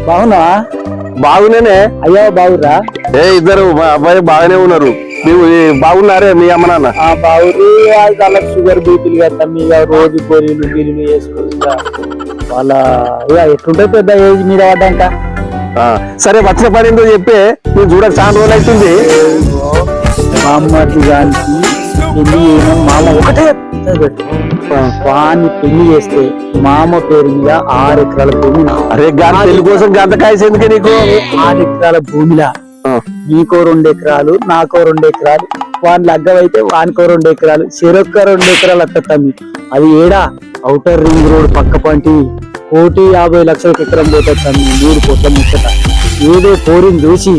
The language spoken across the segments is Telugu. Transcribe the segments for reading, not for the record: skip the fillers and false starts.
బాగున్నా? బాగునేనే. అయ్యో బాగురా? ఇద్దరు మా అబ్బాయి బాగానే ఉన్నారు. నువ్వు బాగున్నారే మీ అమ్మ నాన్న? బాగురు. వాళ్ళకి షుగర్ బీపీలు కదా మీద రోజు గోళీలు గీలీలు వేసుకుంటా వాళ్ళ ఎట్లుంటే పెద్ద ఏజ్ మీద పడ్డాక. సరే వచ్చిన పని ఏంటో చెప్పి నేను చూడక చాలా రోజులు అవుతుంది. మా అమ్మకి దానికి పెళ్లి చేయడం మామ ఒకటే వాన్ని పెళ్లి చేస్తే మామ పేరు మీద 6 ఎకరాల భూమి. అరే పెళ్లి కోసం గంత కాయసేందుకే నీకు? 6 ఎకరాల భూమిలా నీకో 2 ఎకరాలు నాకో 2 ఎకరాలు వాని లగ్గమైతే వానికో 2 ఎకరాలు చెరొక్క 2 ఎకరాలు అత్తమ్మి. అది ఏడా ఔటర్ రింగ్ రోడ్ పక్క పంటి 1,50,00,000 ఎకరం పోతుంది తమ్మి. 3 కోట్ల ముచ్చట. ఏదో పోరిని చూసి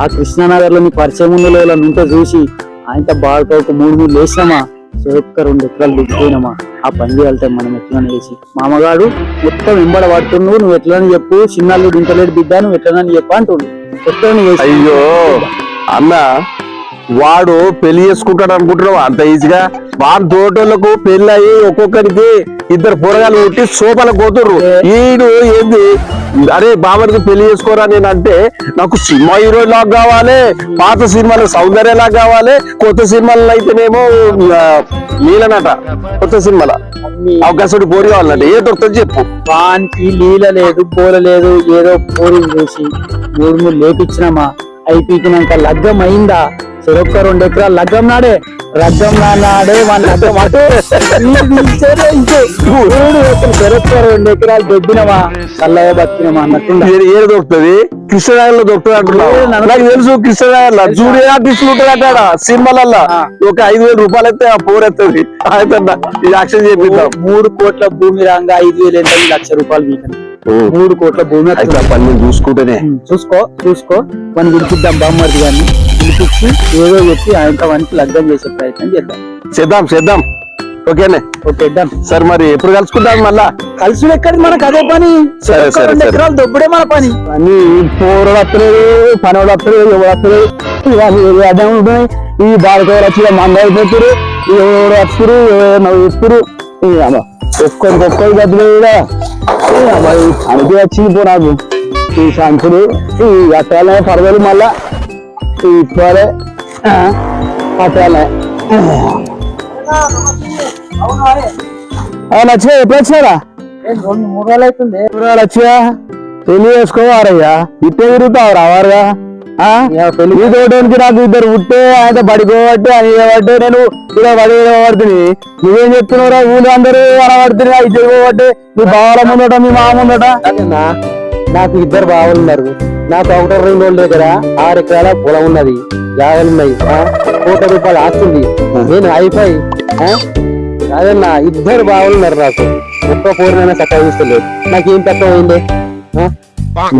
ఆ కృష్ణానగర్ లోని పరిచయం ఉందో ఉంటే చూసి ఆయనతో బాడుకోకు 3 లేచినామా చెరొక్క 2 ఎకరాలు దిగిపోయినామా. ఆ పని చేయాలంటే మనం ఎట్లా వేసి మామగాడు మొత్తం వెంబడ పడుతున్నావు. నువ్వు ఎట్లని చెప్పు, చిన్నాళ్ళు ఇంటలేడు బిడ్డ, నువ్వు ఎట్లని చెప్పు అంటుండు. అయ్యో అన్న, వాడు పెళ్లి చేసుకుంటాడు అనుకుంటున్నావు అంత ఈజీగా? వాడి తోటోళ్లకు పెళ్లి అయ్యి ఒక్కొక్కరికి 2 పోరగాలు పుట్టి సోపల పోతుర్రు. ఈడు ఏంది అరే బాబరికి పెళ్లి చేసుకోరా నేను అంటే నాకు సినిమా హీరో లాగా కావాలి, పాత సినిమాలు సౌందర్యలాగా కావాలి, కొత్త సినిమాలు అయితేనేమో లీలనట. కొత్త సినిమాల అవకాశం పోరి కావాలంటే ఏ దొరుకుతుంది చెప్పు? వానికి లీల లేదు పోల లేదు. ఏదో పోరి చూసి 3 లేపించినామా అయిపోయినాక లగ్గం అయిందా? చెరొక్క 2 ఎకరాలు లగ్గం నాడే రగ్గం నాడే వాళ్ళ లగ్గం అటు చెరొక్క 2 ఎకరాలు దొబ్బినమా చల్లగా బతికినమా అన్నట్టు. ఏడు దొరుకుతుంది? కృష్ణనగర్లో దొరుకుతుంది అంటున్నావు? నాకు తెలుసు కృష్ణనగర్లో జూనియర్ ఆర్టిస్టులు ఉంటారు అంటాడా సినిమాలల్లో. ఒక 5,000 రూపాయలు అయితే ఆ పోరెత్తది. ఇది యాక్షన్ చేపిద్దాం. 3 కోట్ల భూమి రాగా 5,000 ఎంత? 1,00,000 రూపాయలు వీకని 3 కోట్ల భూమి పని చూసుకుంటేనే. చూసుకో మనం పిలిపిద్దాం బామ్మర్ది గారిని పిలిపించి ఏదో చెప్పి ఆయనతో వానికి లగ్గం చేసే ప్రయత్నం చేద్దాం. ఓకేనే? ఓకేద్దాం. సరే మరి ఎప్పుడు కలుసుకుంటాం? మళ్ళా కలుసుడు ఎక్కడికి, మనకు అదే పని. 2 ఎకరాలు దొబ్బుడే మన పని. అన్ని పోరడు వస్తలేదు, పనివాడు వస్తలేదు, ఎవరు వస్తలేదు. అదే ఉంటుంది. ఈ బాలకూర వచ్చి మంద అయిపోతారు, ఎవరు వస్తారు, నవ్వు ఇస్తారు. ఒక్కరికొక్కరు గదిలే కూడా అనికి వచ్చింది పో నాకు ఈ సంచులు ఈ అట్టాలే పరదలు మళ్ళా ఇప్పుడే అట్టాలే నచ్చినా. ఎప్పుడు వచ్చినారా? 3 రోజులు అవుతుంది. 3 రోజులు వచ్చినా పెళ్లి చేసుకోవారయ్యా. ఇట్టే తిరుగుతావు రావారుగా. పెళ్లి తోటానికి నాకు 2 పుట్టే ఆయన పడిపోబట్టే అని చేయబట్టే నేను ఇలా పడిపోబడుతుంది. నువ్వేం చెప్తున్నావురా? ఊళ్ళు అందరూ అనబడుతున్నా ఇది చేయబట్టే. మీ బావల ముందట మీ మామ ముందట. నాకు 2 బావులు ఉన్నారు. నాకు ఔటర్ రింగ్ రోడ్ దగ్గర 6 ఎకరాల పొలం ఉన్నది, జాగాలు ఉన్నాయి, 1 కోట్ల రూపాయలు ఆస్తుంది. నేను అయిపోయి అదన్నా 2 బావులు ఉన్నారు. నాకు ఒక్క పోరినైనా చక్కగా చూస్తలేదు. నాకేం తక్కువ అయింది?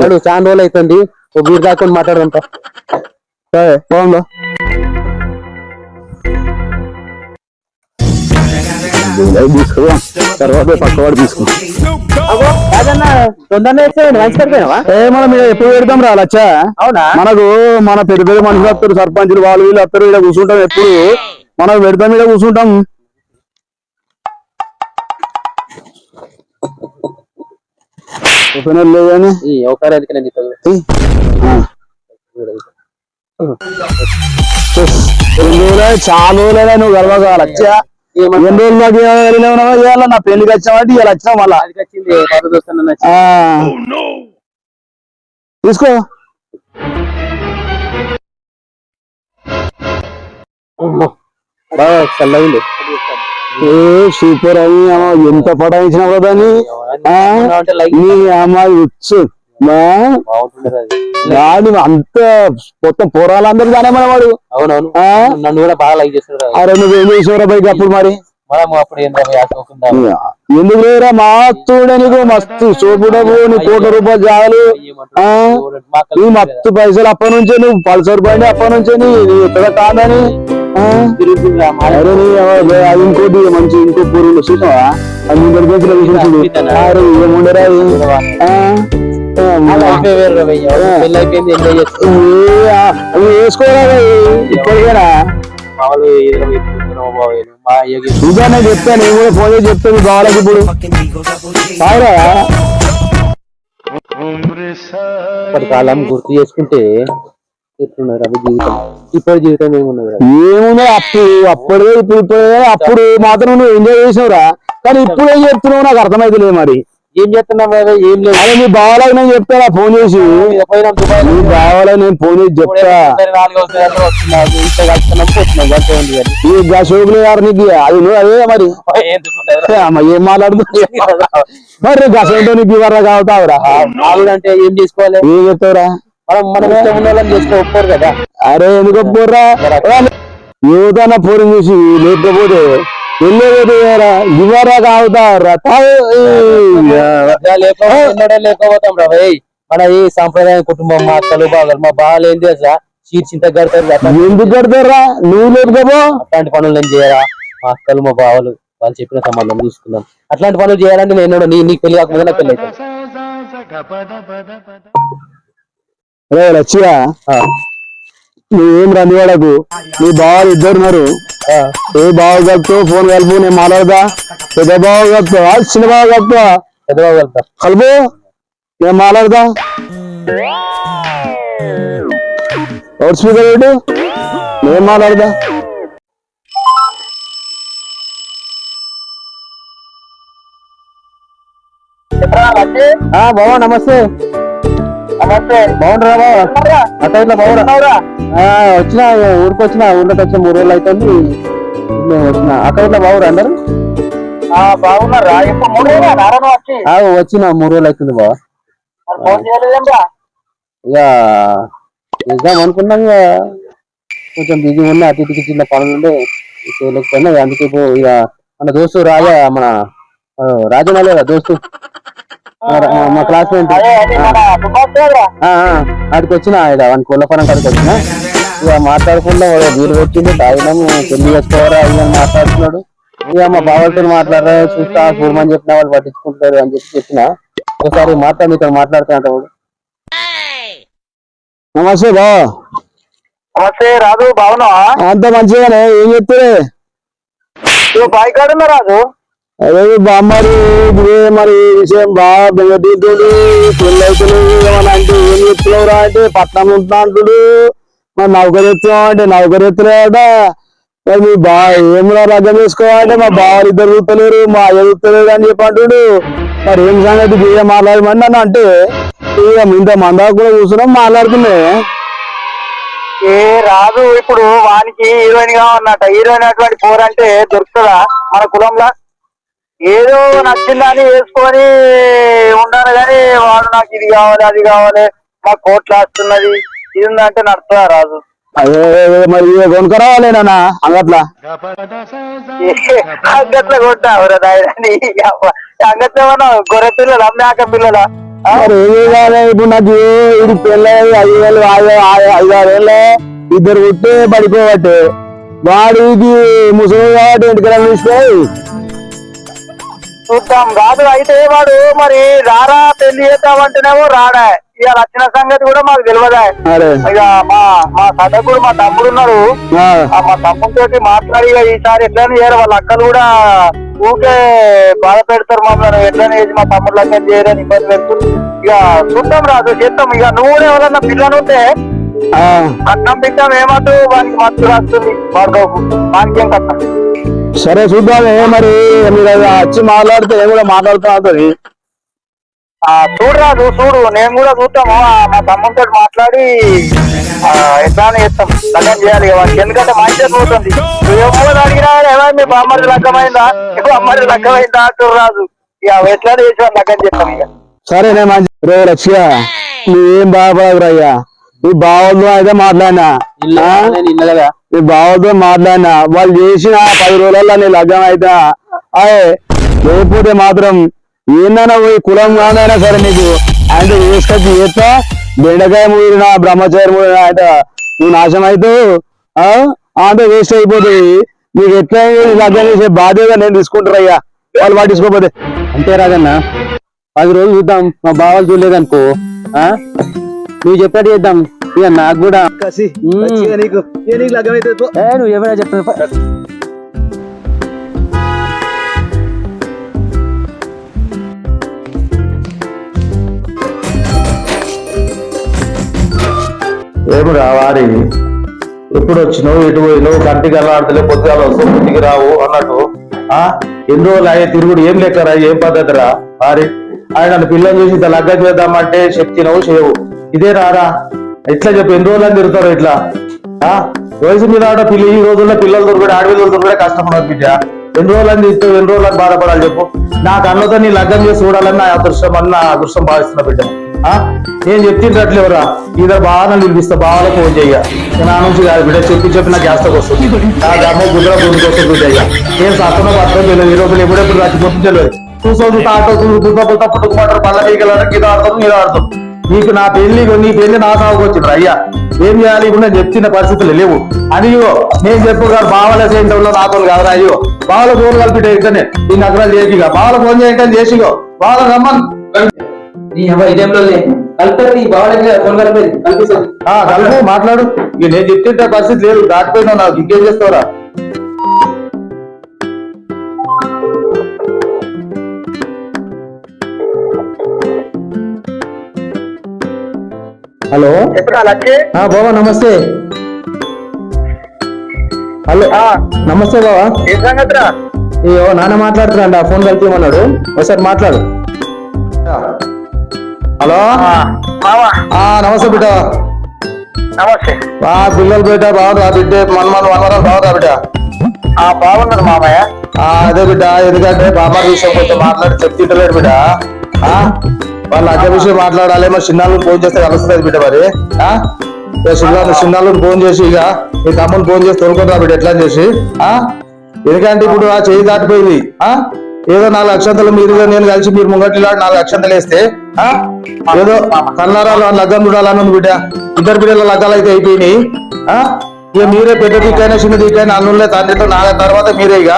నడు చాలా రోజులు అవుతుంది. ఒక వీరు దాకొని మాట్లాడంతా. సరే పోందా. తీసుకురా తర్వాత పక్కవాడు తీసుకున్నా. మనం ఎప్పుడు పెడతాం రా లచ్చ? అవునా? మనకు మన పెద్ద పెద్ద మనుషులు వస్తారు, సర్పంచులు వాళ్ళు వీళ్ళు వస్తారు. ఇక్కడ కూర్చుంటాం. ఎప్పుడు మనం పెడతాం, ఇక్కడ కూర్చుంటాం. లేదని చాలా రోజులైనా నువ్వు గర్వగా లచ్చ. ఎన్ని రోజులు నాకు ఇవాళ నా పెళ్లికి వచ్చామంటే ఇవాళ వచ్చినావు మళ్ళా. తీసుకో. చల్లగా సూపర్ అయ్యి ఎంత పటాయించిన కదా నీ అమ్మాయి వచ్చు. అంత మొత్తం పోరాలందరూ దానే మన వాడు. అవునవును, నన్ను కూడా బాగా లైక్ చేస్తాడు. అరే నువ్వేం చేసావురా బైక్ అప్పుడు? మరి ఎందుకు లేరా మాత్తుడే నీకు మస్తు చూపుడవు. నీ 1 కోట్ల రూపాయలు జాగాలు, నీ మత్తు పైసలు అప్పటి నుంచే నువ్వు పల్సర్ బండి అప్పటి నుంచే నీ ఎక్కడ కాదని. అది ఇంకోటి మంచి ఇంకో పూర్వులు చూసావా? అది ఏముండరా వేసుకోరా ఇప్పటికైనా. చూసానే చెప్తా, నేను కూడా ఫోన్ చేసి చెప్తాను బావాలకి ఇప్పుడు. ఇప్పటి కాలం గుర్తు చేసుకుంటే ఎట్లున్నారు అవి జీవితం, ఇప్పటి జీవితం ఏమున్నది? ఏమున్నా అప్పుడు అప్పుడు మాత్రం నువ్వు ఎంజాయ్ చేసావురా, కానీ ఇప్పుడు ఏం చెప్తున్నావు నాకు అర్థమైతలే. మరి ఏం చేస్తున్నాం కదా, ఏం లేదు. అదే మీ బావాలకు నేను చెప్తారా ఫోన్ చేసి, మీ బావాలకు నేను ఫోన్ చేసి చెప్తా. ఈ షోకులు గారు నీకు అది నువ్వు అదే మరి ఏం మాట్లాడుతున్నా మరి గసంతో నీకు ఇవ్వరా కావుతావురా? అంటే ఏం చేసుకోవాలి, ఏం చెప్తావురా? మనం ఇష్టం ఉన్న వాళ్ళని చేసుకోకపోరు కదా. అరే ఎందుకు ఒప్పుకోర్రా? యువతన పోరు చూసి లేకపోతే వెళ్ళేది ఇవ్వరా కావుతావురా? లేకపోతాం రా భయ్. మన ఈ సాంప్రదాయ కుటుంబం, మా అక్కలు బాగారు, మా బాగా ఏం చేసా చింత కడతారు. ఎందుకు కడతారా? నువ్వు లేకపో అట్లాంటి పనులు నేను చేయరా? మా అక్కలు మా బావలు వాళ్ళు చెప్పిన సంబంధం చూసుకున్నాం. అట్లాంటి పనులు చేయాలంటే నేను నీకు పెళ్లి కాకుండా నాకు పెళ్లి అవుతాను. లచ్చిగా నువ్వేం రంది వాడకు, నీ బావాలు ఇద్దరున్నారు. ఏ బావ కలుపుతో ఫోన్ కలుపు, నేను మాట్లాడదా. పెద్ద బావ కలుపుతావా చిన్న బావ కలుపుతావా? పెద్ద బావ కలుపుతా. కలుపు, నేను మాట్లాడదా. లౌడ్ స్పీకర్ ఏంటి? నేను మాట్లాడదా. బావా నమస్తే. నమస్తే, బాగుండరా బావా? అట్లా ఇట్లా బాగురా? వచ్చిన ఊరికి వచ్చిన, ఊర్లోకి వచ్చిన 3 రోజులు అవుతుంది. వచ్చిన అక్కడ ఇట్లా బాగురా అందరు? బాగున్నారా? ఇప్పుడు 3 రోజులు వచ్చి వచ్చిన 3 రోజులు అవుతుంది బావా. ఫోన్ చేయలేదేంరా? ఇక చేద్దాం అనుకున్నాం, ఇక కొంచెం బిజీ ఉన్నా, అటు ఇటుకి చిన్న పనులు ఉండే చేయలేకపోయినా. అందుకే ఇక మన దోస్తు మన రాజనా లేదా దోస్తు, మా క్లాస్మేట్ ఆడికి వచ్చిన, వాడికి కొల్లపనం కాడికి వచ్చిన. ఇక మాట్లాడకుండా వీలు వచ్చింది, తాగినాము, పెళ్లి చేసుకోవాలా అని మాట్లాడుతున్నాడు. ఇక మా బావలతో మాట్లాడరా, చూస్తా చూడమని చెప్పిన, వాళ్ళు పట్టించుకుంటారు అని చెప్పిన. ఒకసారి మీతో మాట్లాడుతున్నట్టు. నమస్తే బావ. నమస్తే రాజు, బాగున్నావా? అంత మంచిగానే. ఏం చెప్తారే? బాయ్ కాడున్నా రాజు. అదే బామ్మారి మరి విషయం బాగా బెంగతీతో పెళ్ళి అవుతున్నావు అంటే ఏం చెప్తున్నావురా అంటే పట్నం ఉంటున్నా అంటుడు. మరి నౌకరెత్తున్నావు అంటే నౌకరెత్తలేట. మరి మీ ఏమన్నా రగ్గం వేసుకోవాలంటే మా బావాలు ఇద్దరు చూస్తలేరు, మా అయ్య చూస్తలేరు అని చెప్పి అంటుడు. మరి ఏం సంగతి బియ్యం మాట్లాడమని నన్ను అంటే ఇక ఇంత మందా కూడా కూర్చున్నాం మాట్లాడుతున్నా. ఏ రాజు, ఇప్పుడు వానికి హీరోయిన్ కావాలన్నట. హీరోయిన్ అటువంటి పోరంటే దొరుకుతుందా మన కులంలో? ఏదో నచ్చిందని వేసుకొని ఉండాలి కానీ వాడు నాకు ఇది కావాలి అది కావాలి, మా కోట్లు వస్తున్నది ఇది ఉందంటే నడుతుందా రాజు? అదే మరి కొనుక్కరావాలేనా అంగట్లా? అంగట్లో కొట్టావురా నాయని, అంగట్లో ఏమన్నా గొర్రె పిల్లల మేక పిల్లల? మరి ఏమి కాదు. ఇప్పుడు నాకు ఇది పెళ్ళి 5 ఏళ్ళే ఇద్దరు పుట్టే పడిపోవట్టే. వాడికి ముసలి కాబట్టి ఇంటికి తీసిపోయి చూద్దాం రాజు. అయితే వాడు మరి రారా పెళ్లి చేద్దామంటేనేమో రాడా. ఇక వచ్చిన సంగతి కూడా మాకు తెలియదా. ఇక మా సదకుడు మా తమ్ముడు ఉన్నారు, మా తమ్ముడితోటి మాట్లాడి ఈసారి ఎట్లనే చేయరు. వాళ్ళ అక్కలు కూడా ఊకే బాధ పెడతారు మమ్మల్ని, ఎట్లనే చేసి మా తమ్ముడు అక్కడ చేయరని ఇబ్బంది పెడుతుంది. ఇక చూద్దాం రాజు, చేద్దాం. ఇక నువ్వు కూడా ఎవరన్నా పిల్లలు ఉంటే అన్నం తింటాం, ఏమంటూ వానికి మత్తు రాస్తుంది వాడుకోకు, వానికి ఏం కట్టం. సరే చూద్దామే. మరి మీరు వచ్చి మాట్లాడితే నేను కూడా మాట్లాడుతున్నా. చూడు రాజు, చూడు, నేను కూడా చూద్దాము. మా తమ్ముడితో మాట్లాడి ఎట్లానే చేస్తాం, లగ్గం చేయాలి వానికి. ఎందుకంటే మా ఇంట్లో పోతుంది. నువ్వేమో అడిగినా ఏమైనా మీ బామ్మడి లగ్గమైందా, మీ బామ్మడి లగ్గమైందా అంటారు రాజు. ఇక ఎట్లానే చేసి వాళ్ళు లగ్గం చేస్తాం. ఇక సరేనే మంచి లక్ష్య, నువ్వేం బాధపడదురయ్యా. నీ బావతో అయితే మాట్లాడినా, నీ బావతో మాట్లాడినా వాళ్ళు చేసిన 10 రోజులలో నీ లగ్గం అయితే అదే. లేకపోతే మాత్రం ఏందైనా పోయి కులం కానైనా సరే నీకు అంటే వేసుకొచ్చి చేస్తా. బెండకాయ మూడినా బ్రహ్మచారి మూడినా అంటే నువ్వు నాశనం అవుతావు. అంటే వేస్ట్ అయిపోతుంది. నీకు ఎట్లా లగ్గం చేసే బాధ్యత నేను తీసుకుంటారయ్యా, వాళ్ళు పట్టించుకోకపోతే. అంతే రాజన్న, 10 రోజులు చూద్దాం. మా బావలు చూడలేదనుకో నువ్వు చెప్పాడు చేద్దాం. ఇక నాకు కూడా నువ్వు ఎవరైనా చెప్తాను. ఏమిరా వారి ఎప్పుడు వచ్చినావు ఎటు పోయినావు కంటికి వెళ్ళాడతలే పొద్దుగాల వస్తావు ఇంటికి రావు అన్నట్టు ఎన్ని రోజులు అయ్యే తిరుగుడు ఏం లెక్కరా ఏం పద్ధతిరా వారి ఆయన పిల్లలు చూసి ఇంత లగ్గం చేద్దామంటే చెప్తినవు చేయవు ఇదే రారా ఎట్లా చెప్పు ఎన్ని రోజులని తిరుగుతారు ఇట్లా వయసు మీద ఆడ ఈ రోజుల్లో పిల్లలు దొరికితే ఆడపిల్లలు దొరికితే కష్టపడదు బిడ్డ ఎన్ని రోజులని తిరుగుతావు ఎన్ని రోజులని బాధపడాలి చెప్పు నా కళ్ళతో నీ లగ్గం చేసి చూడాలని నా అదృష్టం అని నా అదృష్టం భావిస్తున్నా బిడ్డ నేను చెప్తింటట్లేవరా ఇద్దరు బాగా నిలిపిస్తా బాగా ఫోన్ చెయ్య నా నుంచి కాదు బిడ్డ చెప్పి నాకు గ్యాస్కి వస్తుంది నా అమ్మ గుడ్ర గుడికి వస్తుంది బిడ్డ నేను సత్తన పత్రం తెలియదు ఈ రోజులు ఎప్పుడెప్పుడు చచ్చిపోతుంది తెలియదు చూసోదు తాటో గుడ్డ పుట్టుకుమంటారు పళ్ళ మీకెళ్ళడానికి ఇది ఆడతాం ఇది ఆడతాం నీకు నా పెళ్లి నీ పెళ్లి నా సాగుకు వచ్చింది అయ్యా ఏం చేయాలి ఇప్పుడు నేను చెప్తున్న పరిస్థితులు లేవు అయ్యో నేను చెప్పు కాదు బావల సేంటంలో నాతో కాదురా అయ్యో బావల ఫోన్ కలిపి ఇక్కడనే ఈ నగరాలు చేసిగా బావల ఫోన్ చేయటం చేసిగో బావల రమ్మన్ కలుపు మాట్లాడు ఇక నేను చెప్తుంటే పరిస్థితి లేదు దాటిపోయినా నాకు ఇంకేం చేస్తావురా హలో బాబా నమస్తే హలో నమస్తే బాబా అయ్యో నాన్న మాట్లాడుతున్నా ఫోన్ కలిపేమన్నాడు ఒకసారి మాట్లాడు హలో నమస్తే బిడ్డ నమస్తే పిల్లలు బిడ్డ బాగుందా బిడ్డ మనవరాలు బాగుందా బిడ్డ బాగున్నారు మామయ్య అదే బిడ్డ ఎందుకంటే బాబా విషయం కొంచెం మాట్లాడి చెప్తుంటలేడు బిడ్డ వాళ్ళ అక్క విషయం మాట్లాడాలి మరి చిన్నాళ్ళు ఫోన్ చేస్తే కలుస్తుంది బిడ్డ మరి చిన్నాళ్ళు ఫోన్ చేసి ఇక మీ తమ్ముని ఫోన్ చేసి తోలుకుంటా బిడ్డ ఎట్లా చేసి ఎందుకంటే ఇప్పుడు ఆ చేయి దాటిపోయింది ఏదో 4 అక్షంతలు మీరు నేను కలిసి మీరు ముంగట్లో 4 అక్షంతలు వేస్తే ఏదో కన్నారాలు లగ్గం చూడాలని ఉంది బిడ్డ ఇద్దరు బిడ్డల లగ్గాలు అయితే అయిపోయినాయి ఇక మీరే పెద్ద దిక్కైనా చిన్న దిక్కైనా అన్నులే తండ్రితో నాలుగు తర్వాత మీరే ఇక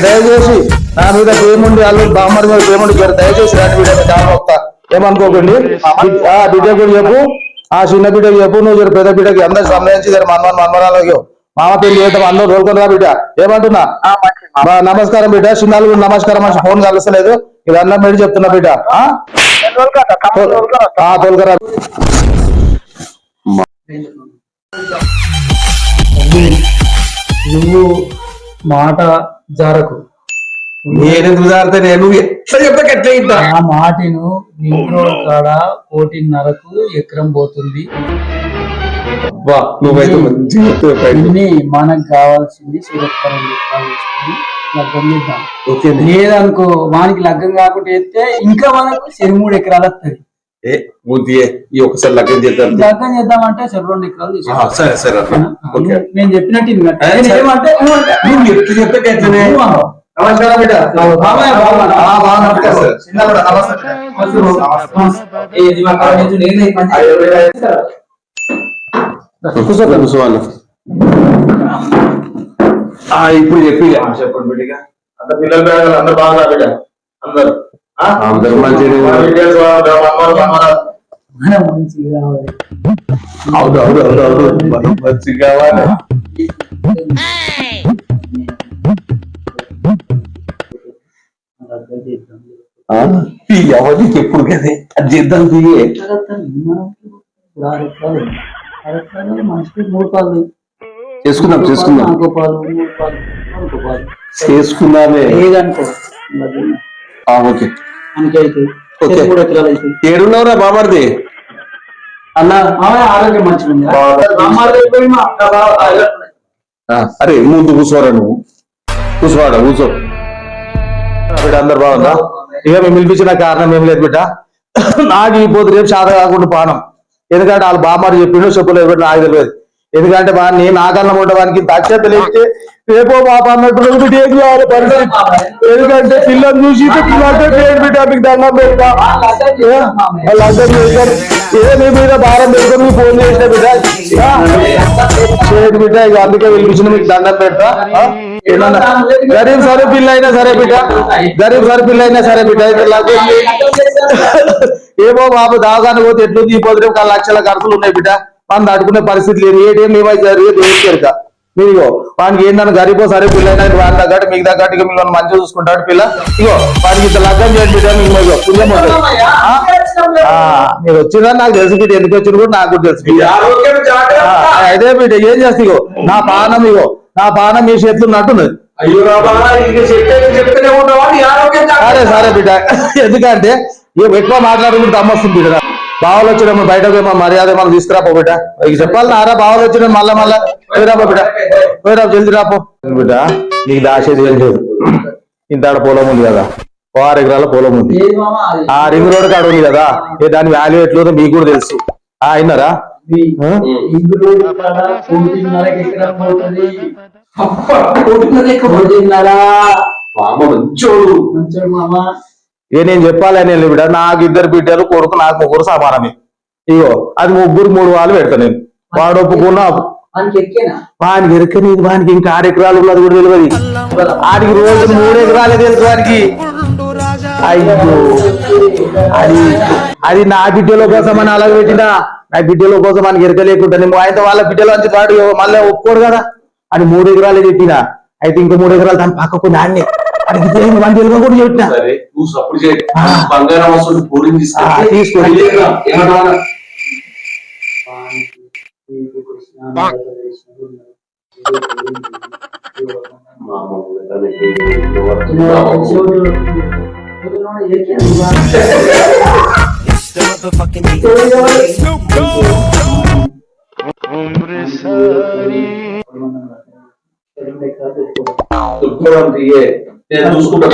దయచేసి నా మీద పేముండి అల్లు బామ్మడి మీద పేముండి దయచేసి రాండి బిడ్డ చాలా వస్తా ఏమనుకోకండి బిడ్డ కూడా చెప్పు చిన్న బిడ్డకి చెప్పు నువ్వు పెద్ద బిడ్డకి అందరు సంబంధించి మనమరాలకి మామ పెళ్లి చేద్దాం అందరూ రోల్కొని రా బిడ్డ ఏమంటున్నా నమస్కారం బిడ్డ చిన్నాళ్ళు నమస్కారం అని ఫోన్ కలుస్తలేదు ఇది అన్నం పెట్టి చెప్తున్నా బిడ్డ తోలుకరా నువ్వు మాట జారకు నేనెందుకు జారుతా నువ్వు ఎట్లా చెప్పకెట్లా ఆ మాటను ఇంట్లో కాడ 1.5కు ఎకరం పోతుంది ఇన్ని మనకు కావాల్సింది సురక్షణ లగ్గం చేద్దాం లేదనుకో వానికి లగ్గం కాకుండా వేస్తే ఇంకా మనకు 3 ఎకరాలు వస్తుంది ఒకసారి లగ్గం చేద్దాం లగ్గం చేద్దామంటే 2 ఎకరాలు సరే సరే నేను చెప్పినట్టు నమస్కారం బిడ్డ ఇప్పుడు చెప్పి చెప్పండి బిడ్డగా అంత పిల్లలు పెరగాలి అందరు బాగా బిడ్డ అందరు అందరు మంచిగా అవును అవును అవును అవును మనం మంచి కావాలి ఎవరికి ఎప్పుడు కదే అది చేద్దాం దిగే మనిషికి 3 పాలు చేసుకుందాం చేసుకుందాం చేసుకుందామే ఏదనుకో ఓకే మనకైతే 3 ఎకరాలు అయితే ఏడున్నావురా బామర్ది అలా ఆరోగ్యం మంచిగా ఉంది అరే ముందు కూర్చోరా నువ్వు కూర్చోవాడా కూర్చో బిడ్డ అందరు బాగుందా ఇక మేము పిలిపించిన కారణం ఏం లేదు బిడ్డ నాకు ఈ పోతు రేపు శాత కాకుండా పానం ఎందుకంటే వాళ్ళు బామ్మారు చెప్పిండు చెప్పలేదు బిడ్డ నాకు తెలియదు ఎందుకంటే వాడిని నాకన్నా ఉండడానికి దక్షత లేకపోతే రేపో పాప అన్నట్టు ఎందుకంటే పిల్లలు చూసి బిడ్డ మీకు దండం పెడతా మీ మీద భారం పెట్టుకొని మీకు ఫోన్ చేసిన బిడ్డ బిడ్డ ఇక అందుకే పిలిపించిన మీకు దండం పెడతా గరీబ్ సరే పిల్ల అయినా సరే బిడ్డ గరీబ్ సరే పిల్ల అయినా సరే బిడ్డ ఏమో బాబు దాగాని పోతే ఎట్లు తీపోతే 1 లక్షల ఖర్చులు ఉన్నాయి బిడ్డ మనం దాటుకునే పరిస్థితి లేదు ఏటీఎం ఏమైతే జరిగేది మీరు వానికి ఏంటన్నా గరీబో సరే పిల్ల అయినా వాడి తగ్గట్టు మీకు తగ్గట్టు మిమ్మల్ని మంచిగా చూసుకుంటాడు పిల్ల ఇగో వాడికి ఇంత లగ్గం చేయండి బిడ్డ మీకు పుణ్యం ఉంటుంది మీరు వచ్చిందని నాకు తెలుసు బిడ్డ, ఎందుకు వచ్చిన కూడా నాకు కూడా తెలుసు బిడ్డ. అయితే బిడ్డ ఏం చేస్తా, ఇగో నా పానం, ఇగో నా పానం మీ చేతులు ఉన్నట్టున్నది. సరే సరే బిడ్డ, ఎందుకంటే ఎక్కువ మాట్లాడుకుంటే దమ్మొస్తుంది బిడ్డ. బావలు వచ్చినప్పుడు బయటకు ఏమో మర్యాద మనం తీసుకురాపో బిడ్డ. ఇక చెప్పాలి నారా బావలు వచ్చిన మళ్ళా పోయిరాపో బిడ్డ, పోయిరా జల్దీ రాపో బిడ్డ. నీకు దాచేది ఏం లేదు, ఇంత పొలం ఉంది కదా, 6 ఎకరాల పొలం ఉంది. ఆ రింగ్ రోడ్ కాడ ఉంది కదా, దాని వాల్యూ ఎట్లుందో మీకు కూడా తెలుసు. అయినారా ఇక నేను చెప్పాలని బిడ్డ, నాకు 2 బిడ్డలు, కొడుకు నాకు 3 సమానమే. ఇగో అది 3 వాళ్ళు పెడతా నేను. వాడు ఒప్పుకున్నా వానికి ఎరకనేది, వానికి ఇంకా 6 ఎకరాలు ఉన్నది కూడా తెలియదు. ఆడికి రోజు 3 ఎకరాలే తెలుసు వానికి. అయ్యో అది నా బిడ్డల కోసం అని అలాగే పెట్టినా, నా బిడ్డల కోసం అని ఎరకలేకుండా నేను అయితే వాళ్ళ బిడ్డలు వచ్చి వాడు మళ్ళీ ఒప్పుకోడు కదా అని 3 ఎకరాలే చెప్పినా. అయితే ఇంకా 3 ఎకరాలు దాని పక్కకు నాన్నే అడిగి వన్ తెలుగు కూడా చెప్పినా తీసుకొని చూసుకుంటా